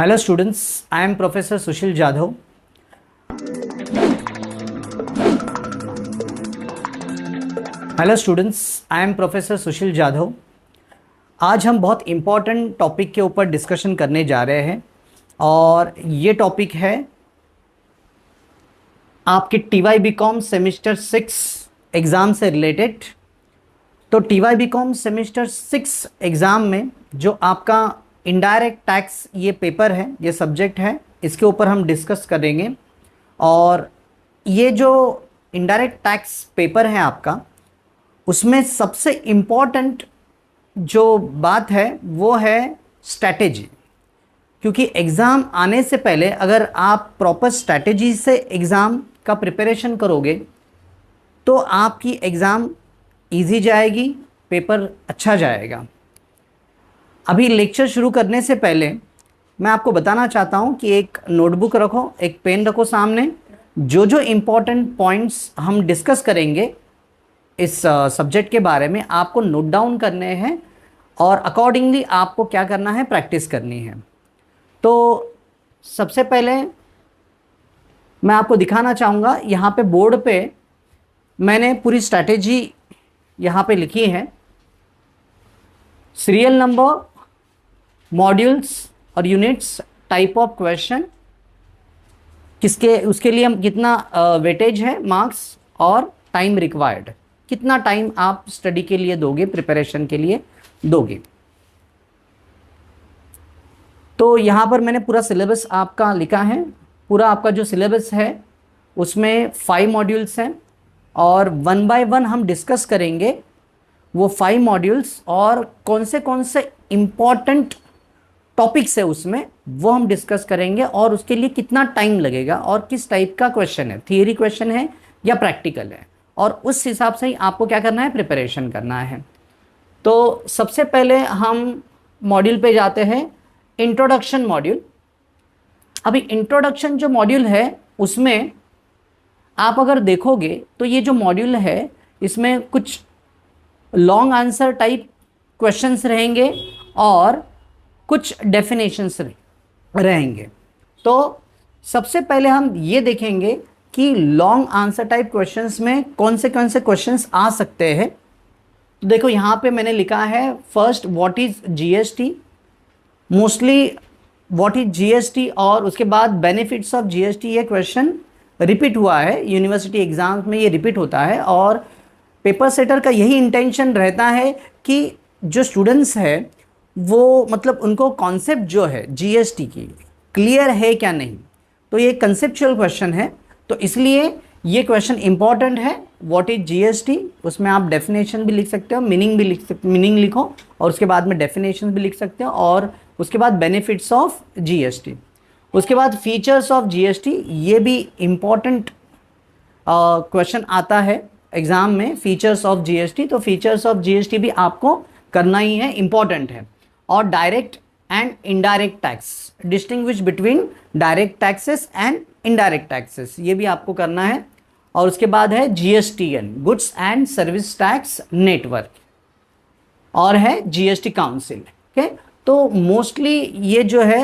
Hello students, I am Professor Sushil Jadhav. Hello students, I am professor Sushil Jadhav. आज हम बहुत important topic के ऊपर डिस्कशन करने जा रहे हैं और ये टॉपिक है आपके T Y B com semester 6 exam से रिलेटेड। तो T Y B com semester 6 exam में जो आपका इनडायरेक्ट टैक्स ये पेपर है, ये सब्जेक्ट है, इसके ऊपर हम डिस्कस करेंगे। और ये जो इनडायरेक्ट टैक्स पेपर है आपका, उसमें सबसे इम्पॉर्टेंट जो बात है वो है स्ट्रैटेजी। क्योंकि एग्ज़ाम आने से पहले अगर आप प्रॉपर स्ट्रैटेजी से एग्ज़ाम का प्रिपरेशन करोगे तो आपकी एग्ज़ाम इजी जाएगी, पेपर अच्छा जाएगा। अभी लेक्चर शुरू करने से पहले मैं आपको बताना चाहता हूँ कि एक नोटबुक रखो, एक पेन रखो सामने। जो जो इम्पोर्टेंट पॉइंट्स हम डिस्कस करेंगे इस सब्जेक्ट के बारे में आपको नोट डाउन करने हैं और अकॉर्डिंगली आपको क्या करना है, प्रैक्टिस करनी है। तो सबसे पहले मैं आपको दिखाना चाहूँगा, यहाँ पे बोर्ड पे मैंने पूरी स्ट्रैटेजी यहाँ पे लिखी है। सीरियल नंबर, मॉड्यूल्स और यूनिट्स, टाइप ऑफ क्वेश्चन, किसके उसके लिए हम कितना वेटेज है, मार्क्स और टाइम रिक्वायर्ड, कितना टाइम आप स्टडी के लिए दोगे, प्रिपरेशन के लिए दोगे। तो यहाँ पर मैंने पूरा सिलेबस आपका लिखा है। पूरा आपका जो सिलेबस है उसमें 5 मॉड्यूल्स हैं और 1 बाय 1 हम डिस्कस करेंगे वो 5 मॉड्यूल्स और कौन से इम्पॉर्टेंट टॉपिक्स है उसमें वो हम डिस्कस करेंगे और उसके लिए कितना टाइम लगेगा और किस टाइप का क्वेश्चन है, थियरी क्वेश्चन है या प्रैक्टिकल है, और उस हिसाब से ही आपको क्या करना है, प्रिपरेशन करना है। तो सबसे पहले हम मॉड्यूल पे जाते हैं, इंट्रोडक्शन मॉड्यूल। अभी इंट्रोडक्शन जो मॉड्यूल है उसमें आप अगर देखोगे तो ये जो मॉड्यूल है इसमें कुछ लॉन्ग आंसर टाइप क्वेश्चंस रहेंगे और कुछ डेफिनेशंस रहेंगे। तो सबसे पहले हम ये देखेंगे कि लॉन्ग आंसर टाइप क्वेश्चंस में कौन से क्वेश्चंस आ सकते हैं। तो देखो यहाँ पे मैंने लिखा है, first what is GST, mostly what is GST, और उसके बाद बेनिफिट्स ऑफ जीएसटी। ये क्वेश्चन रिपीट हुआ है यूनिवर्सिटी एग्जाम्स में, ये रिपीट होता है और पेपर सेटर का यही इंटेंशन रहता है कि जो स्टूडेंट्स है वो मतलब उनको कॉन्सेप्ट जो है जीएसटी की क्लियर है क्या नहीं। तो ये कंसेप्चुअल क्वेश्चन है, तो इसलिए ये क्वेश्चन इंपॉर्टेंट है। व्हाट इज जीएसटी, उसमें आप डेफिनेशन भी लिख सकते हो, मीनिंग भी लिख सकते, मीनिंग लिखो और उसके बाद में डेफिनेशन भी लिख सकते हो, और उसके बाद बेनिफिट्स ऑफ जीएसटी, उसके बाद फीचर्स ऑफ जीएसटी। ये भी इम्पॉर्टेंट क्वेश्चन आता है एग्जाम में, फीचर्स ऑफ जीएसटी। तो फीचर्स ऑफ जीएसटी भी आपको करना ही है, इंपॉर्टेंट है। और direct and indirect tax, distinguish between direct taxes and indirect taxes, ये भी आपको करना है। और उसके बाद है GSTN, goods and service tax network, और है जीएसटी काउंसिल। ओके, तो मोस्टली ये जो है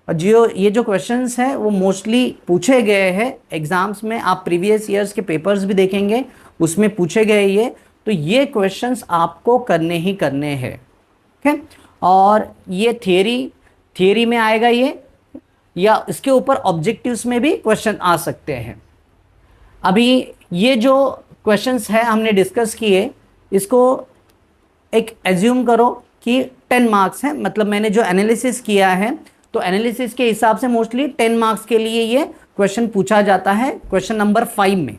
ये जो क्वेश्चंस हैं वो मोस्टली पूछे गए हैं एग्जाम्स में। आप प्रीवियस ईयर्स के पेपर्स भी देखेंगे, उसमें पूछे गए ये। तो ये क्वेश्चंस आपको करने ही करने हैं। ओके, और ये थियरी में आएगा ये, या इसके ऊपर ऑब्जेक्टिव्स में भी क्वेश्चन आ सकते हैं। अभी ये जो क्वेश्चंस है हमने डिस्कस किए, इसको एक एज्यूम करो कि 10 मार्क्स हैं। मतलब मैंने जो एनालिसिस किया है तो एनालिसिस के हिसाब से मोस्टली 10 मार्क्स के लिए ये क्वेश्चन पूछा जाता है, क्वेश्चन नंबर 5 में,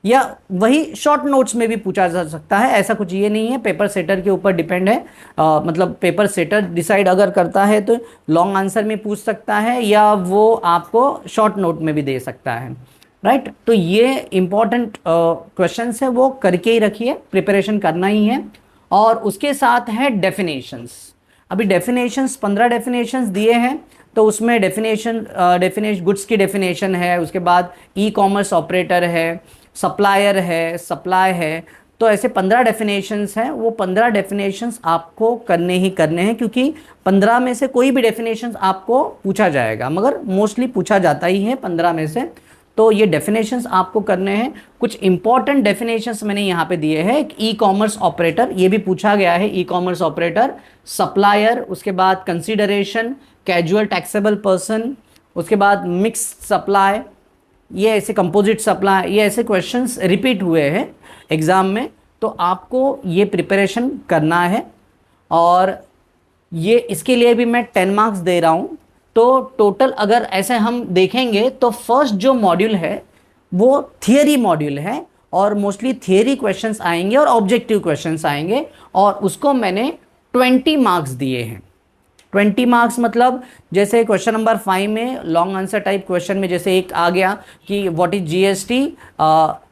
या वही शॉर्ट नोट्स में भी पूछा जा सकता है। ऐसा कुछ ये नहीं है, पेपर सेटर के ऊपर डिपेंड है। मतलब पेपर सेटर डिसाइड अगर करता है तो लॉन्ग आंसर में पूछ सकता है या वो आपको शॉर्ट नोट में भी दे सकता है, राइट। तो ये इंपॉर्टेंट क्वेश्चंस है, वो करके ही रखिए, प्रिपरेशन करना ही है। और उसके साथ है डेफिनेशंस। अभी डेफिनेशंस 15 डेफिनेशंस दिए हैं, तो उसमें डेफिनेशन गुड्स की डेफिनेशन है, उसके बाद ई कॉमर्स ऑपरेटर है, सप्लायर है, सप्लाई है। तो ऐसे 15 डेफिनेशंस हैं, वो 15 डेफिनेशंस आपको करने ही करने हैं, क्योंकि 15 में से कोई भी डेफिनेशंस आपको पूछा जाएगा, मगर मोस्टली पूछा जाता ही है 15 में से। तो ये डेफिनेशंस आपको करने हैं। कुछ इंपॉर्टेंट डेफिनेशंस मैंने यहाँ पे दिए हैं। ई कॉमर्स ऑपरेटर, ये भी पूछा गया है, ई कॉमर्स ऑपरेटर, सप्लायर, उसके बाद कंसीडरेशन, कैजुअल टैक्सेबल पर्सन, उसके बाद मिक्स सप्लाई, ये ऐसे कंपोजिट सप्लाई, ये ऐसे क्वेश्चंस रिपीट हुए हैं एग्ज़ाम में। तो आपको ये प्रिपरेशन करना है, और ये इसके लिए भी मैं 10 मार्क्स दे रहा हूँ। तो टोटल अगर ऐसे हम देखेंगे तो फर्स्ट जो मॉड्यूल है वो थियरी मॉड्यूल है, और मोस्टली थियरी क्वेश्चंस आएंगे और ऑब्जेक्टिव क्वेश्चंस आएंगे, और उसको मैंने 20 मार्क्स दिए हैं। 20 मार्क्स मतलब जैसे क्वेश्चन नंबर 5 में लॉन्ग आंसर टाइप क्वेश्चन में जैसे एक आ गया कि what is GST,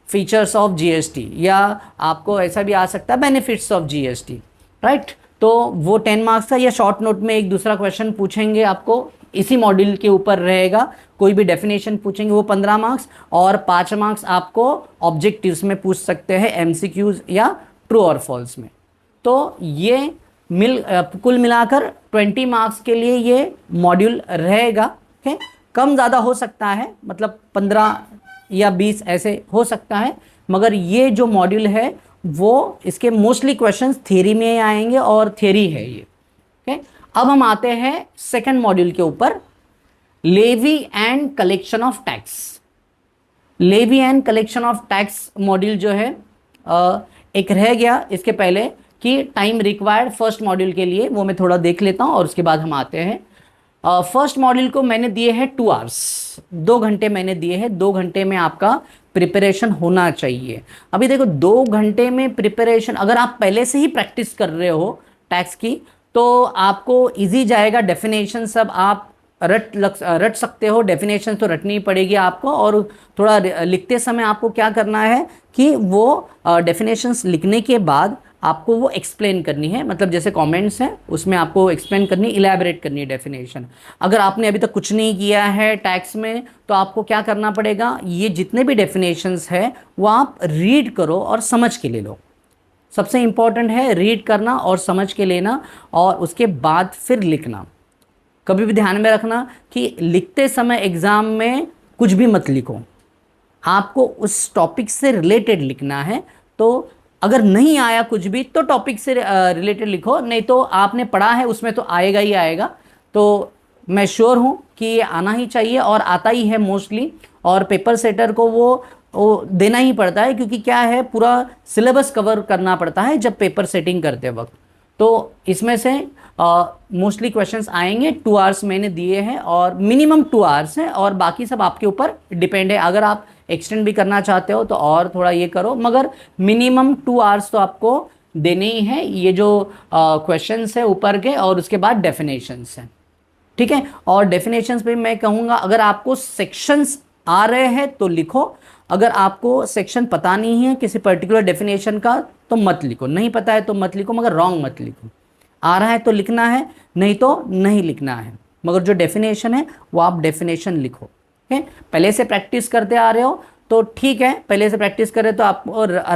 features of GST, या आपको ऐसा भी आ सकता है बेनिफिट्स ऑफ जीएसटी, राइट। तो वो 10 मार्क्स का, या शॉर्ट नोट में एक दूसरा क्वेश्चन पूछेंगे आपको, इसी मॉड्यूल के ऊपर रहेगा, कोई भी डेफिनेशन पूछेंगे, वो 15 मार्क्स, और 5 मार्क्स आपको ऑब्जेक्टिव्स में पूछ सकते हैं, एमसीक्यूज या ट्रू और फॉल्स में। तो ये कुल मिलाकर 20 मार्क्स के लिए ये मॉड्यूल रहेगा। ओके, कम ज़्यादा हो सकता है, मतलब 15 या 20 ऐसे हो सकता है, मगर ये जो मॉड्यूल है वो इसके मोस्टली क्वेश्चंस थियरी में आएंगे, और थियरी है ये। ओके, अब हम आते हैं सेकंड मॉड्यूल के ऊपर, levy and collection of tax. Levy and collection of tax module जो है एक रह गया इसके पहले कि टाइम रिक्वायर्ड फर्स्ट मॉड्यूल के लिए, वो मैं थोड़ा देख लेता हूँ और उसके बाद हम आते हैं। फर्स्ट मॉड्यूल को मैंने दिए हैं 2 आवर्स, 2 घंटे मैंने दिए हैं। 2 घंटे में आपका प्रिपरेशन होना चाहिए। अभी देखो 2 घंटे में प्रिपरेशन, अगर आप पहले से ही प्रैक्टिस कर रहे हो टैक्स की तो आपको इजी जाएगा। डेफिनेशन सब आप रट सकते हो, डेफिनेशन तो रटनी पड़ेगी आपको, और थोड़ा लिखते समय आपको क्या करना है कि वो डेफिनेशंस लिखने के बाद आपको वो एक्सप्लेन करनी है, मतलब जैसे कमेंट्स हैं उसमें आपको एक्सप्लेन करनी, इलैबोरेट करनी है डेफिनेशन। अगर आपने अभी तक कुछ नहीं किया है टैक्स में तो आपको क्या करना पड़ेगा, ये जितने भी डेफिनेशंस है वो आप रीड करो और समझ के ले लो। सबसे इम्पॉर्टेंट है रीड करना और समझ के लेना, और उसके बाद फिर लिखना। कभी भी ध्यान में रखना कि लिखते समय एग्ज़ाम में कुछ भी मत लिखो, आपको उस टॉपिक से रिलेटेड लिखना है। तो अगर नहीं आया कुछ भी तो टॉपिक से रिलेटेड लिखो, नहीं तो आपने पढ़ा है उसमें तो आएगा ही आएगा। तो मैं श्योर हूँ कि ये आना ही चाहिए, और आता ही है मोस्टली, और पेपर सेटर को वो देना ही पड़ता है, क्योंकि क्या है पूरा सिलेबस कवर करना पड़ता है जब पेपर सेटिंग करते वक्त। तो इसमें से मोस्टली क्वेश्चंस आएंगे। 2 आवर्स मैंने दिए हैं, और मिनिमम 2 आवर्स हैं, और बाकी सब आपके ऊपर डिपेंड है। अगर आप एक्सटेंड भी करना चाहते हो तो और थोड़ा ये करो, मगर मिनिमम 2 आवर्स तो आपको देने ही है। ये जो क्वेश्चंस है ऊपर के, और उसके बाद डेफिनेशंस हैं, ठीक है। और डेफिनेशंस पे मैं कहूँगा अगर आपको सेक्शंस आ रहे हैं तो लिखो, अगर आपको सेक्शन पता नहीं है किसी पर्टिकुलर डेफिनेशन का तो मत लिखो, नहीं पता है तो मत लिखो, मगर रॉन्ग मत लिखो। आ रहा है तो लिखना है, नहीं तो नहीं लिखना है, मगर जो डेफिनेशन है वो आप डेफिनेशन लिखो। ओके, पहले से प्रैक्टिस करते आ रहे हो तो ठीक है, पहले से प्रैक्टिस करें तो आप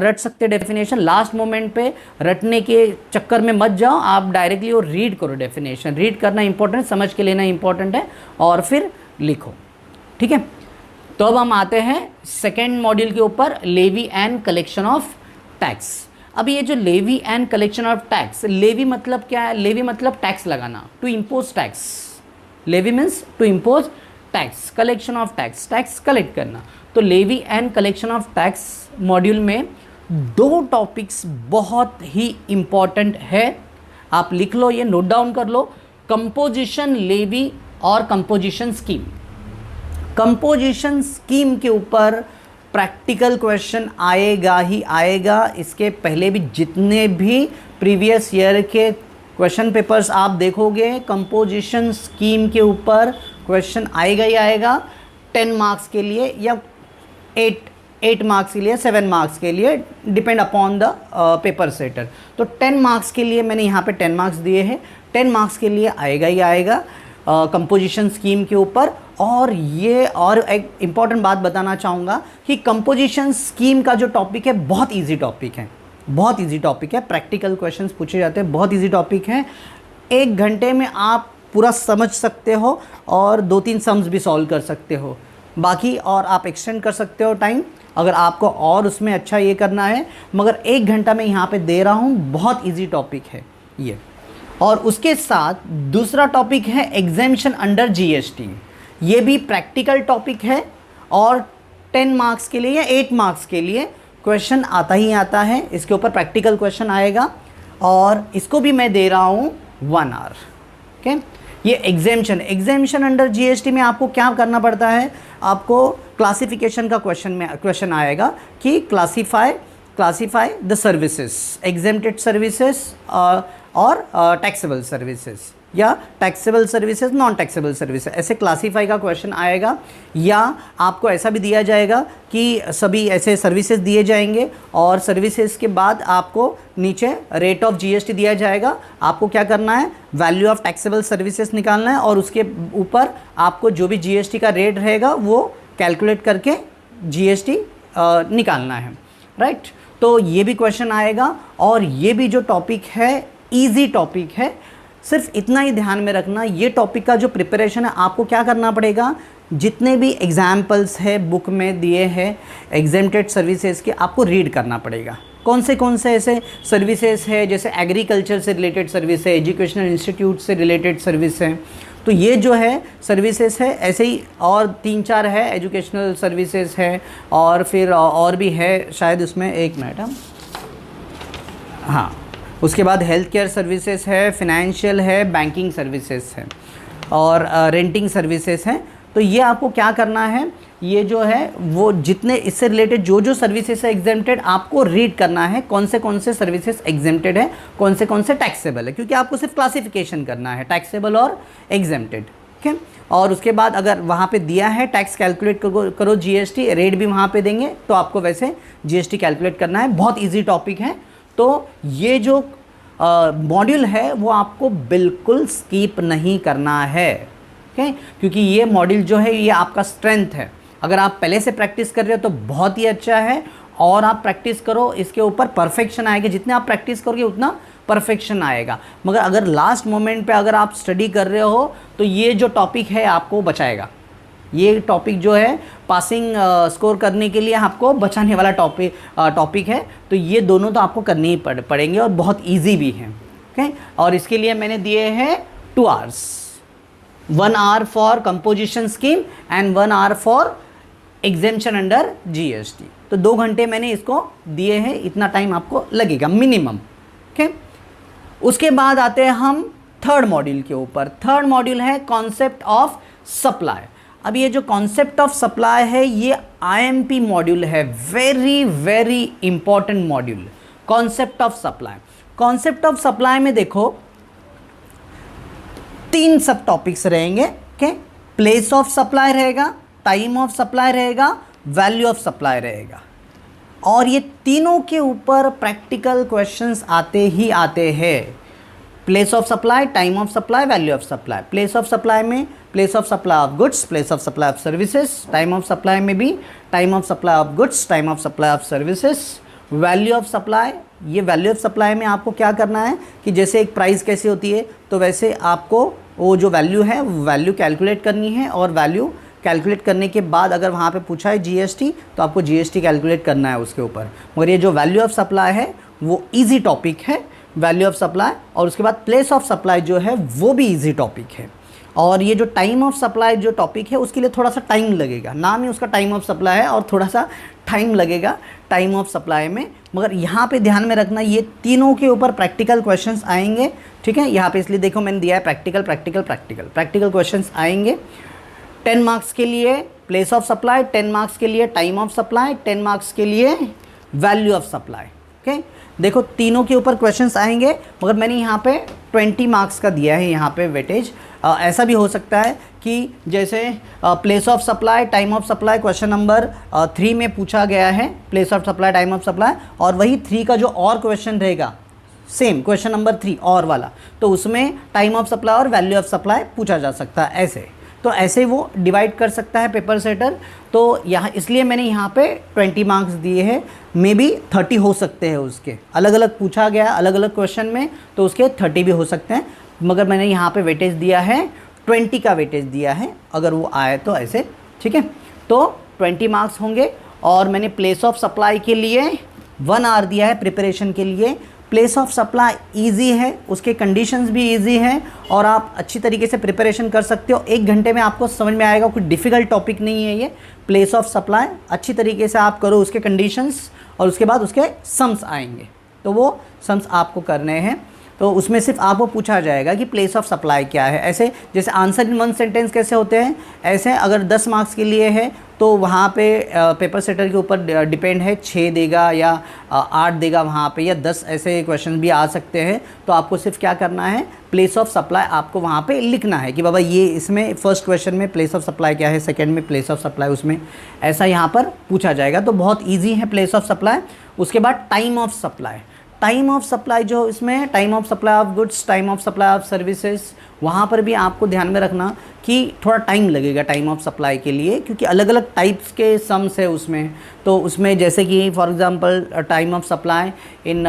रट सकते डेफिनेशन। लास्ट मोमेंट पे रटने के चक्कर में मत जाओ, आप डायरेक्टली वो रीड करो। डेफिनेशन रीड करना इंपॉर्टेंट, समझ के लेना इंपॉर्टेंट है, और फिर लिखो, ठीक है। तो अब हम आते हैं सेकेंड मॉड्यूल के ऊपर, levy and collection of tax. अब ये जो levy and collection of tax, levy मतलब क्या है? लेवी मतलब टैक्स लगाना, to impose tax. Levy means to impose tax, collection of tax, tax collect करना। तो लेवी and collection of tax module में 2 टॉपिक्स बहुत ही इम्पॉर्टेंट है, आप लिख लो, ये नोट डाउन कर लो। कंपोजिशन लेवी और कंपोजिशन स्कीम। कंपोजिशन स्कीम के ऊपर प्रैक्टिकल क्वेश्चन आएगा ही आएगा। इसके पहले भी जितने भी प्रीवियस ईयर के क्वेश्चन पेपर्स आप देखोगे, कंपोजिशन स्कीम के ऊपर क्वेश्चन आएगा ही आएगा। 10 मार्क्स के लिए या 8 मार्क्स के लिए, 7 मार्क्स के लिए, depend upon the paper setter. तो 10 मार्क्स के लिए मैंने यहाँ पे 10 मार्क्स दिए हैं। 10 मार्क्स के लिए आएगा ही आएगा कंपोजिशन स्कीम के ऊपर। और ये और एक इम्पॉर्टेंट बात बताना चाहूँगा कि कंपोजिशन स्कीम का जो टॉपिक है बहुत इजी टॉपिक है। बहुत इजी टॉपिक है, प्रैक्टिकल क्वेश्चंस पूछे जाते हैं, बहुत इजी टॉपिक है। 1 घंटे में आप पूरा समझ सकते हो और 2-3 सम्स भी सॉल्व कर सकते हो। बाकी और आप एक्सटेंड कर सकते हो टाइम अगर आपको और उसमें अच्छा ये करना है, मगर 1 घंटा मैं यहाँ पे दे रहा हूँ। बहुत इजी टॉपिक है ये। और उसके साथ दूसरा टॉपिक है एग्जामिनेशन अंडर जीएसटी। ये भी प्रैक्टिकल टॉपिक है और 10 मार्क्स के लिए या 8 मार्क्स के लिए क्वेश्चन आता ही आता है। इसके ऊपर प्रैक्टिकल क्वेश्चन आएगा और इसको भी मैं दे रहा हूँ 1 आवर। ओके, ये एग्जामिनेशन अंडर जीएसटी में आपको क्या करना पड़ता है, आपको क्लासिफिकेशन का क्वेश्चन आएगा कि classify the services, exempted services और टैक्सेबल सर्विसेज, या taxable services, non taxable services, ऐसे क्लासीफाई का क्वेश्चन आएगा। या आपको ऐसा भी दिया जाएगा कि सभी ऐसे सर्विसेज दिए जाएंगे और सर्विसेज के बाद आपको नीचे रेट ऑफ जीएसटी दिया जाएगा। आपको क्या करना है, वैल्यू ऑफ टैक्सेबल सर्विसेज निकालना है और उसके ऊपर आपको जो भी जीएसटी का रेट रहेगा वो कैलकुलेट करके जीएसटी निकालना है, राइट। तो ये भी क्वेश्चन आएगा और ये भी जो टॉपिक है ईजी टॉपिक है। सिर्फ इतना ही ध्यान में रखना, ये टॉपिक का जो प्रिपरेशन है आपको क्या करना पड़ेगा, जितने भी एग्जाम्पल्स है बुक में दिए हैं एग्जेम्प्टेड सर्विसेज के, आपको रीड करना पड़ेगा। कौन से ऐसे सर्विसेज है, जैसे एग्रीकल्चर से रिलेटेड सर्विस है, एजुकेशनल इंस्टीट्यूट से रिलेटेड सर्विस है, तो ये जो है सर्विसेज है। ऐसे ही और 3-4 है, एजुकेशनल सर्विसेज है और फिर और भी है शायद उसमें, 1 मिनट, हाँ, उसके बाद हेल्थ केयर सर्विसेज है, फिनेंशियल है, बैंकिंग सर्विसेज है और रेंटिंग सर्विसेज हैं। तो ये आपको क्या करना है, ये जो है वो जितने इससे रिलेटेड जो सर्विसेज है एग्जेम्प्टेड, आपको रीड करना है कौन से सर्विसेज एग्जेम्प्टेड है, कौन से टैक्सेबल है, क्योंकि आपको सिर्फ क्लासिफिकेशन करना है टैक्सेबल और एग्जेम्प्टेड। ठीक है, और उसके बाद अगर वहाँ पे दिया है टैक्स कैलकुलेट करो जीएसटी रेट भी वहाँ पे देंगे, तो आपको वैसे जीएसटी कैलकुलेट करना है। बहुत ईजी टॉपिक है। तो ये जो मॉड्यूल है वो आपको बिल्कुल स्किप नहीं करना है, ओके, क्योंकि ये मॉड्यूल जो है ये आपका स्ट्रेंथ है। अगर आप पहले से प्रैक्टिस कर रहे हो तो बहुत ही अच्छा है, और आप प्रैक्टिस करो, इसके ऊपर परफेक्शन आएगा। जितने आप प्रैक्टिस करोगे उतना परफेक्शन आएगा। मगर अगर लास्ट मोमेंट पे अगर आप स्टडी कर रहे हो तो ये जो टॉपिक है आपको बचाएगा। ये टॉपिक जो है पासिंग स्कोर करने के लिए आपको बचाने वाला टॉपिक है। तो ये दोनों तो आपको करने ही पड़ेंगे और बहुत इजी भी हैं, ओके। और इसके लिए मैंने दिए हैं 2 hours, 1 hour for composition scheme and 1 hour for exemption under GST. तो 2 घंटे मैंने इसको दिए हैं, इतना टाइम आपको लगेगा मिनिमम, ओके। उसके बाद आते हैं हम थर्ड मॉड्यूल के ऊपर। थर्ड मॉड्यूल है कॉन्सेप्ट ऑफ सप्लाई। अब ये जो कॉन्सेप्ट ऑफ सप्लाई है ये आईएमपी मॉड्यूल है, very very important module, concept of supply. Concept of supply में देखो 3 सब टॉपिक्स रहेंगे, ओके। प्लेस ऑफ सप्लाई रहेगा, टाइम ऑफ सप्लाई रहेगा, वैल्यू ऑफ सप्लाई रहेगा। और ये तीनों के ऊपर प्रैक्टिकल क्वेश्चंस आते ही आते हैं। Place of supply, time of supply, value of supply. Place of supply में place of supply of goods, place of supply of services. Time of supply में भी time of supply of goods, time of supply of services. Value of supply, ये value of supply में आपको क्या करना है कि जैसे एक प्राइस कैसी होती है तो वैसे आपको वो जो वैल्यू है वैल्यू कैलकुलेट करनी है, और वैल्यू कैलकुलेट करने के बाद अगर वहाँ पे पूछा है जीएसटी तो आपको जीएसटी कैलकुलेट करना है उसके ऊपर। मगर ये जो वैल्यू ऑफ सप्लाई है वो इजी टॉपिक है, वैल्यू ऑफ सप्लाई। और उसके बाद प्लेस ऑफ सप्लाई जो है वो भी इजी टॉपिक है। और ये जो टाइम ऑफ सप्लाई जो टॉपिक है उसके लिए थोड़ा सा टाइम लगेगा, नाम ही उसका टाइम ऑफ सप्लाई है और थोड़ा सा टाइम लगेगा टाइम ऑफ सप्लाई में। मगर यहाँ पे ध्यान में रखना ये तीनों के ऊपर प्रैक्टिकल क्वेश्चंस आएंगे, ठीक है। यहाँ पे इसलिए देखो मैंने दिया है प्रैक्टिकल क्वेश्चंस आएंगे। 10 मार्क्स के लिए प्लेस ऑफ सप्लाई, 10 मार्क्स के लिए टाइम ऑफ सप्लाई, 10 मार्क्स के लिए वैल्यू ऑफ सप्लाई, ओके। देखो तीनों के ऊपर क्वेश्चंस आएंगे, मगर मैंने यहाँ पे 20 मार्क्स का दिया है यहाँ पे वेटेज। ऐसा भी हो सकता है कि जैसे place of supply, time of supply question number 3 में पूछा गया है, place of supply, time of supply, और वही 3 का जो और क्वेश्चन रहेगा सेम क्वेश्चन नंबर 3 और वाला, तो उसमें टाइम ऑफ सप्लाई और वैल्यू ऑफ सप्लाई पूछा जा सकता है ऐसे। तो ऐसे वो डिवाइड कर सकता है पेपर सेटर। तो यहाँ इसलिए मैंने यहाँ पे 20 मार्क्स दिए हैं, मे बी 30 हो सकते हैं उसके, अलग अलग पूछा गया अलग अलग क्वेश्चन में, तो उसके 30 भी हो सकते हैं, मगर मैंने यहाँ पे वेटेज दिया है 20 का वेटेज दिया है, अगर वो आए तो ऐसे, ठीक है। तो 20 मार्क्स होंगे। और मैंने प्लेस ऑफ सप्लाई के लिए 1 आवर दिया है प्रिपरेशन के लिए। प्लेस ऑफ सप्लाई इजी है, उसके कंडीशंस भी इजी हैं और आप अच्छी तरीके से प्रिपरेशन कर सकते हो। 1 घंटे में आपको समझ में आएगा, कोई डिफ़िकल्ट टॉपिक नहीं है ये। प्लेस ऑफ सप्लाई अच्छी तरीके से आप करो, उसके कंडीशंस और उसके बाद उसके सम्स आएंगे, तो वो सम्स आपको करने हैं। तो उसमें सिर्फ आपको पूछा जाएगा कि प्लेस ऑफ सप्लाई क्या है। ऐसे जैसे आंसर इन 1 सेंटेंस कैसे होते हैं, ऐसे अगर 10 मार्क्स के लिए है तो वहाँ पे पेपर सेटर के ऊपर डिपेंड है, 6 देगा या 8 देगा वहाँ पे, या 10 ऐसे क्वेश्चन भी आ सकते हैं। तो आपको सिर्फ क्या करना है, प्लेस ऑफ सप्लाई आपको वहाँ पे लिखना है कि बाबा ये इसमें फर्स्ट क्वेश्चन में प्लेस ऑफ सप्लाई क्या है, सेकंड में प्लेस ऑफ सप्लाई, उसमें ऐसा यहाँ पर पूछा जाएगा। तो बहुत ईजी है प्लेस ऑफ सप्लाई। उसके बाद time of supply, time of supply जो इसमें time of supply of goods, time of supply of services, वहाँ पर भी आपको ध्यान में रखना कि थोड़ा टाइम लगेगा टाइम ऑफ सप्लाई के लिए, क्योंकि अलग अलग टाइप्स के सम्स है उसमें। तो उसमें जैसे कि for example time of supply in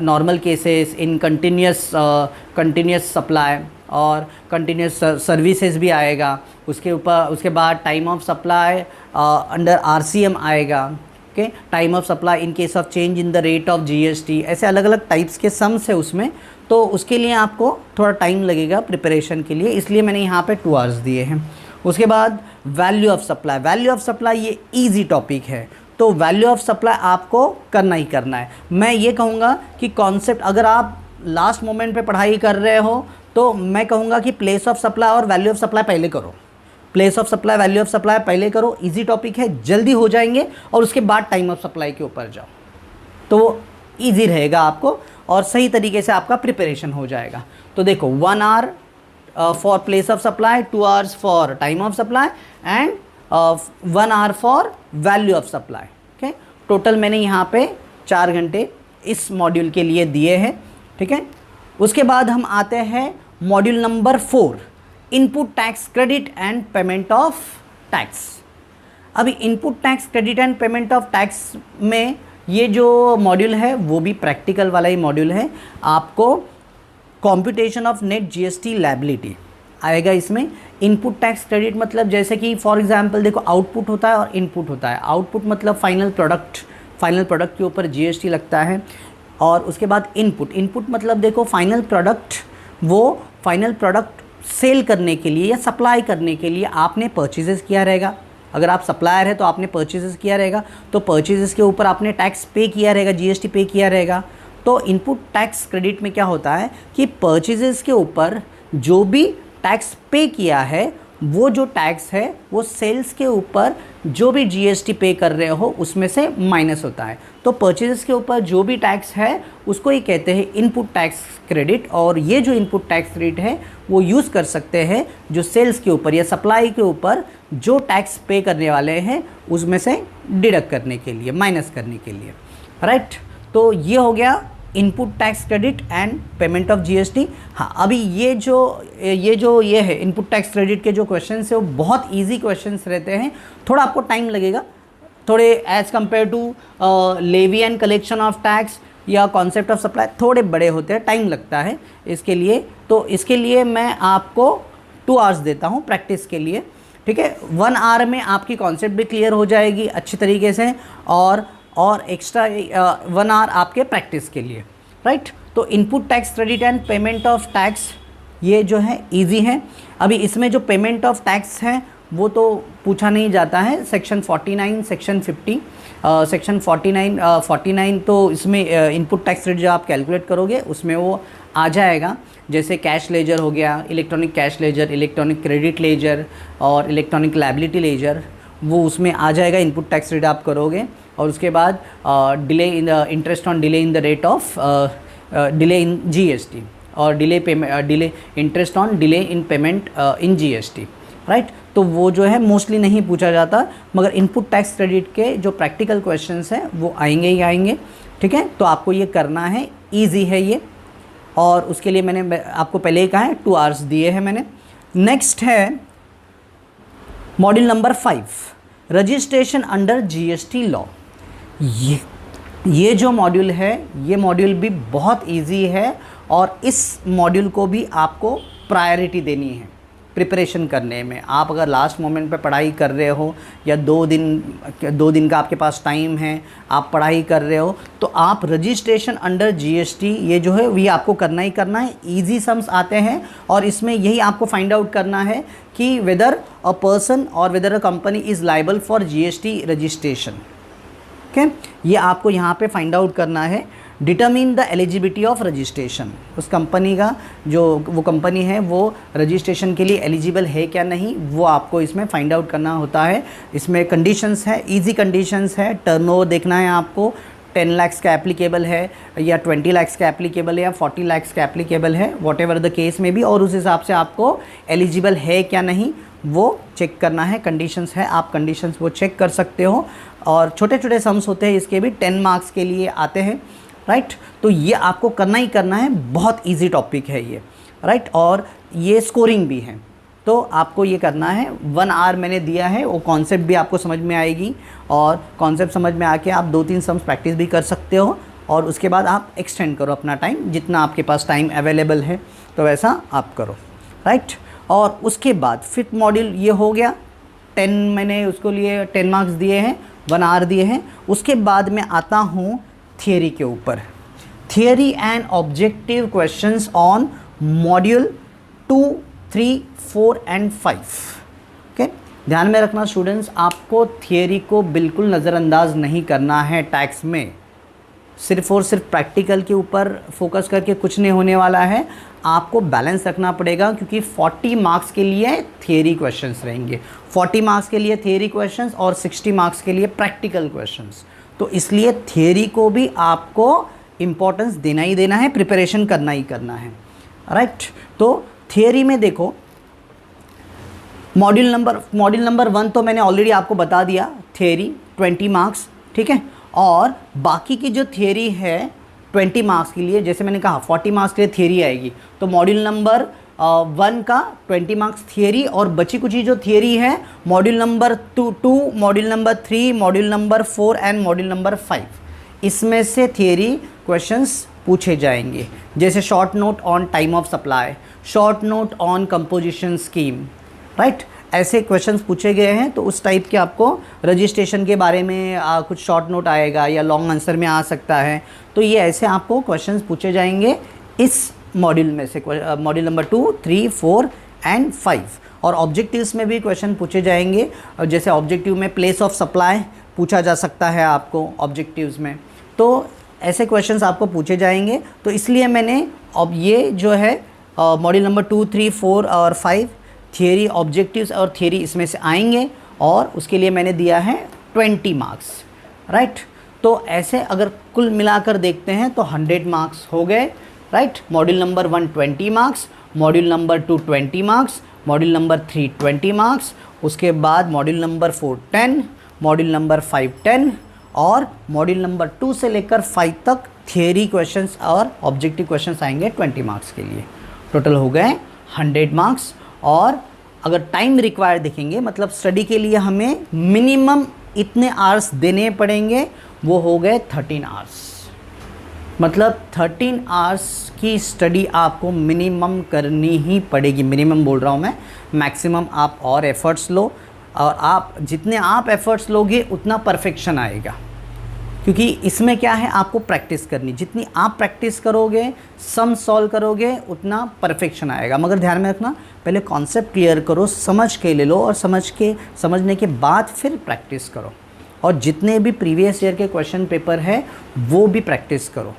normal cases, in continuous supply और कंटिन्यूस सर्विसेज भी आएगा। उसके बाद time of supply under RCM आएगा। Okay, time of supply in case of change in the rate of GST, ऐसे अलग अलग types के सम्स है उसमें। तो उसके लिए आपको थोड़ा टाइम लगेगा प्रिपरेशन के लिए, इसलिए मैंने यहाँ पे 2 आवर्स दिए हैं। उसके बाद value of supply, value of supply ये इजी टॉपिक है, तो वैल्यू ऑफ सप्लाई आपको करना ही करना है। मैं ये कहूँगा कि कॉन्सेप्ट अगर आप लास्ट मोमेंट पे पढ़ाई कर रहे हो तो मैं कहूँगा कि प्लेस ऑफ सप्लाई और वैल्यू ऑफ सप्लाई पहले करो। Place of supply, value of supply पहले करो, इजी टॉपिक है, जल्दी हो जाएंगे। और उसके बाद टाइम ऑफ सप्लाई के ऊपर जाओ, तो वो ईजी रहेगा आपको और सही तरीके से आपका प्रिपरेशन हो जाएगा। तो देखो 1 hour for place of supply, 2 hours for time of supply and 1 hour for value of supply. Okay, total मैंने यहाँ पे 4 घंटे इस मॉड्यूल के लिए दिए हैं, ठीक है। उसके बाद हम आते हैं module number 4, input tax credit and payment of tax. अभी input tax credit and payment of tax में ये जो मॉड्यूल है वो भी प्रैक्टिकल वाला ही मॉड्यूल है। आपको computation of net GST liability आएगा इसमें। इनपुट टैक्स क्रेडिट मतलब जैसे कि फॉर एग्जांपल देखो, आउटपुट होता है और इनपुट होता है। आउटपुट मतलब फाइनल प्रोडक्ट के ऊपर GST लगता है। और उसके बाद इनपुट मतलब देखो फाइनल प्रोडक्ट सेल करने के लिए या सप्लाई करने के लिए आपने परचेजेस किया रहेगा। अगर आप सप्लायर है तो आपने परचेजेस किया रहेगा, तो परचेजेस के ऊपर आपने टैक्स पे किया रहेगा, GST पे किया रहेगा। तो इनपुट टैक्स क्रेडिट में क्या होता है कि परचेजेस के ऊपर जो भी टैक्स पे किया है, वो जो टैक्स है वो सेल्स के ऊपर जो भी GST पे कर रहे हो उसमें से माइनस होता है। तो परचेजेस के ऊपर जो भी टैक्स है उसको ही कहते हैं इनपुट टैक्स क्रेडिट। और ये जो इनपुट टैक्स क्रेडिट है वो यूज़ कर सकते हैं जो सेल्स के ऊपर या सप्लाई के ऊपर जो टैक्स पे करने वाले हैं उसमें से डिडक्ट करने के लिए, माइनस करने के लिए, राइट। तो ये हो गया input tax credit and payment of GST। हाँ, अभी ये जो है इनपुट टैक्स क्रेडिट के जो क्वेश्चंस है वो बहुत इजी क्वेश्चंस रहते हैं। थोड़ा आपको टाइम लगेगा, थोड़े as compare to levy and collection of tax या कॉन्सेप्ट ऑफ सप्लाई थोड़े बड़े होते हैं, टाइम लगता है इसके लिए। तो इसके लिए मैं आपको 2 आवर्स देता हूँ प्रैक्टिस के लिए, ठीक है। 1 आवर में आपकी कॉन्सेप्ट भी क्लियर हो जाएगी अच्छी तरीके से और एक्स्ट्रा 1 आवर आपके प्रैक्टिस के लिए, राइट। तो input tax credit and payment of tax ये जो है इजी है। अभी इसमें जो पेमेंट ऑफ टैक्स है वो तो पूछा नहीं जाता है। सेक्शन 49, सेक्शन 50, सेक्शन 49 तो इसमें इनपुट टैक्स क्रेडिट जो आप कैलकुलेट करोगे उसमें वो आ जाएगा। जैसे कैश लेजर हो गया, electronic cash ledger, electronic credit ledger और इलेक्ट्रॉनिक लायबिलिटी लेजर, वो उसमें आ जाएगा। इनपुट टैक्स क्रेडिट आप करोगे और उसके बाद delay in interest on delay in the rate of delay in GST और delay interest on delay in payment in GST, right. तो वो जो है मोस्टली नहीं पूछा जाता, मगर इनपुट टैक्स क्रेडिट के जो प्रैक्टिकल क्वेश्चंस हैं वो आएंगे ही आएंगे, ठीक है। तो आपको ये करना है, ईजी है ये, और उसके लिए मैंने आपको पहले ही कहा है 2 आवर्स दिए हैं मैंने। नेक्स्ट है module number 5 registration under GST law. ये जो मॉड्यूल है, ये मॉड्यूल भी बहुत इजी है और इस मॉड्यूल को भी आपको प्रायोरिटी देनी है प्रिपरेशन करने में। आप अगर लास्ट मोमेंट पे पढ़ाई कर रहे हो या 2 दिन का आपके पास टाइम है, आप पढ़ाई कर रहे हो, तो आप रजिस्ट्रेशन अंडर जीएसटी ये जो है ये आपको करना ही करना है। इजी सम्स आते हैं और इसमें यही आपको फाइंड आउट करना है कि वेदर अ पर्सन और weather a company is liable for GST registration. Okay, ये आपको यहाँ पे फाइंड आउट करना है। Determine the eligibility of registration, उस कंपनी का जो वो कंपनी है वो रजिस्ट्रेशन के लिए एलिजिबल है क्या नहीं, वो आपको इसमें फाइंड आउट करना होता है। इसमें कंडीशंस है, इजी कंडीशंस है। टर्नओवर देखना है आपको, 10 लाख का एप्लीकेबल है या 20 लाख का एप्लीकेबल है या 40 लाख का एप्लीकेबल है, वॉट एवर द केस में भी, और उस हिसाब से आपको एलिजिबल है क्या नहीं वो चेक करना है। कंडीशंस है, आप कंडीशंस वो चेक कर सकते हो। और छोटे छोटे सम्स होते हैं, इसके भी 10 मार्क्स के लिए आते हैं, राइट। तो ये आपको करना ही करना है, बहुत इजी टॉपिक है ये, राइट। और ये स्कोरिंग भी है, तो आपको ये करना है। 1 आवर मैंने दिया है, वो कॉन्सेप्ट भी आपको समझ में आएगी और कॉन्सेप्ट समझ में आके आप 2-3 सम्स प्रैक्टिस भी कर सकते हो और उसके बाद आप एक्सटेंड करो अपना टाइम, जितना आपके पास टाइम अवेलेबल है तो वैसा आप करो, राइट। और उसके बाद 5th मॉड्यूल ये हो गया। 10 मैंने उसको लिए 10 मार्क्स दिए हैं, 1 आवर दिए हैं। उसके बाद मैं आता हूँ थियरी के ऊपर, theory and objective questions on module 2, 3, 4 and 5। Okay, ध्यान में रखना स्टूडेंट्स, आपको थियरी को बिल्कुल नज़रअंदाज नहीं करना है। टैक्स में सिर्फ और सिर्फ प्रैक्टिकल के ऊपर फोकस करके कुछ नहीं होने वाला है, आपको बैलेंस रखना पड़ेगा, क्योंकि 40 मार्क्स के लिए थियरी क्वेश्चंस रहेंगे, 40 मार्क्स के लिए थियरी क्वेश्चंस और 60 मार्क्स के लिए प्रैक्टिकल क्वेश्चंस। तो इसलिए थियरी को भी आपको इम्पोर्टेंस देना ही देना है, प्रिपरेशन करना ही करना है, राइट। तो थियरी में देखो, मॉड्यूल नंबर 1 तो मैंने ऑलरेडी आपको बता दिया, थियरी 20 मार्क्स, ठीक है। और बाकी की जो थियरी है 20 मार्क्स के लिए, जैसे मैंने कहा 40 मार्क्स के लिए थियरी आएगी, तो मॉड्यूल नंबर 1 का 20 मार्क्स थियरी, और बची कुची जो थियरी है module number 2, module number 3, module number 4 and module number 5, इसमें से थियरी क्वेश्चंस पूछे जाएंगे। जैसे short note on time of supply, short note on composition scheme, right. ऐसे क्वेश्चंस पूछे गए हैं, तो उस टाइप के आपको रजिस्ट्रेशन के बारे में कुछ शॉर्ट नोट आएगा या लॉन्ग आंसर में आ सकता है। तो ये ऐसे आपको क्वेश्चंस पूछे जाएंगे इस मॉड्यूल में से, मॉड्यूल नंबर 2, 3, 4 एंड 5। और ऑब्जेक्टिव्स में भी क्वेश्चन पूछे जाएंगे, और जैसे ऑब्जेक्टिव में प्लेस ऑफ सप्लाई पूछा जा सकता है आपको ऑब्जेक्टिव्स में, तो ऐसे क्वेश्चंस आपको पूछे जाएंगे। तो इसलिए मैंने अब ये जो है मॉड्यूल नंबर 2, 3, 4 और 5 थियरी, ऑब्जेक्टिव्स और थियरी इसमें से आएंगे, और उसके लिए मैंने दिया है 20 मार्क्स, राइट। तो ऐसे अगर कुल मिलाकर देखते हैं तो 100 मार्क्स हो गए, right. Module number 1 20 marks, module number 2 20 marks, module number 3 20 marks, उसके बाद मॉड्यूल नंबर 4 10, मॉड्यूल नंबर 5 10, और मॉड्यूल नंबर 2 से लेकर 5 तक थियरी क्वेश्चंस और ऑब्जेक्टिव क्वेश्चंस आएंगे 20 मार्क्स के लिए। टोटल हो गए 100 मार्क्स। और अगर टाइम रिक्वायर देखेंगे, मतलब स्टडी के लिए हमें मिनिमम इतने आवर्स देने पड़ेंगे, वो हो गए 13 आवर्स। मतलब 13 आवर्स की स्टडी आपको मिनिमम करनी ही पड़ेगी। मिनिमम बोल रहा हूँ मैं, मैक्सिमम आप और एफ़र्ट्स लो, और आप जितने आप एफ़र्ट्स लोगे उतना परफेक्शन आएगा, क्योंकि इसमें क्या है, आपको प्रैक्टिस करनी। जितनी आप प्रैक्टिस करोगे, सम सॉल्व करोगे, उतना परफेक्शन आएगा। मगर ध्यान में रखना, पहले कॉन्सेप्ट क्लियर करो, समझ के ले लो, और समझने के बाद फिर प्रैक्टिस करो। और जितने भी प्रीवियस ईयर के क्वेश्चन पेपर है वो भी प्रैक्टिस करो,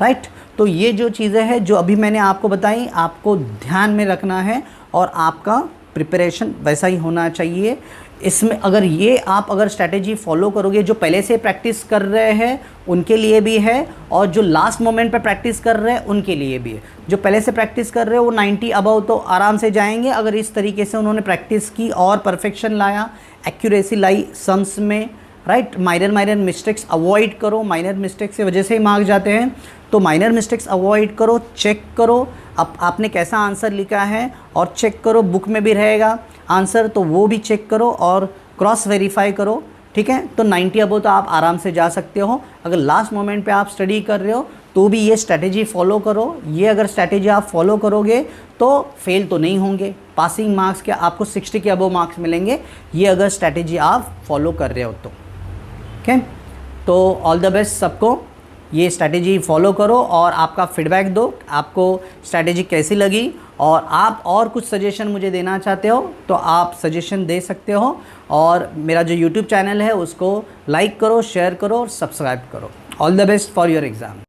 राइट। तो ये जो चीज़ें हैं जो अभी मैंने आपको बताई, आपको ध्यान में रखना है, और आपका प्रिपरेशन वैसा ही होना चाहिए। इसमें अगर स्ट्रैटेजी फॉलो करोगे, जो पहले से प्रैक्टिस कर रहे हैं उनके लिए भी है, और जो लास्ट मोमेंट पे प्रैक्टिस कर रहे हैं उनके लिए भी है। जो पहले से प्रैक्टिस कर रहे हैं वो 90 अबव तो आराम से जाएंगे, अगर इस तरीके से उन्होंने प्रैक्टिस की और परफेक्शन लाया, एक्यूरेसी लाई सम्स में, राइट। माइनर मिस्टेक्स अवॉइड करो, माइनर मिस्टेक्स की वजह से ही मार्क्स जाते हैं, तो माइनर मिस्टेक्स अवॉइड करो, चेक करो अब आपने कैसा आंसर लिखा है, और चेक करो, बुक में भी रहेगा, आंसर, तो वो भी चेक करो और क्रॉस वेरीफाई करो, ठीक है। तो 90 अबो तो आप आराम से जा सकते हो। अगर लास्ट मोमेंट पे आप स्टडी कर रहे हो तो भी ये स्ट्रैटेजी फॉलो करो। ये अगर स्ट्रैटेजी आप फॉलो करोगे तो फेल तो नहीं होंगे, पासिंग मार्क्स के आपको 60 के अबो मार्क्स मिलेंगे, ये अगर स्ट्रैटेजी आप फॉलो कर रहे हो तो। ओके, तो ऑल द बेस्ट सबको, ये स्ट्रैटेजी फॉलो करो और आपका फीडबैक दो, आपको स्ट्रैटेजी कैसी लगी, और आप और कुछ सजेशन मुझे देना चाहते हो तो आप सजेशन दे सकते हो। और मेरा जो यूट्यूब चैनल है उसको लाइक करो, शेयर करो और सब्सक्राइब करो। All the best for your exam.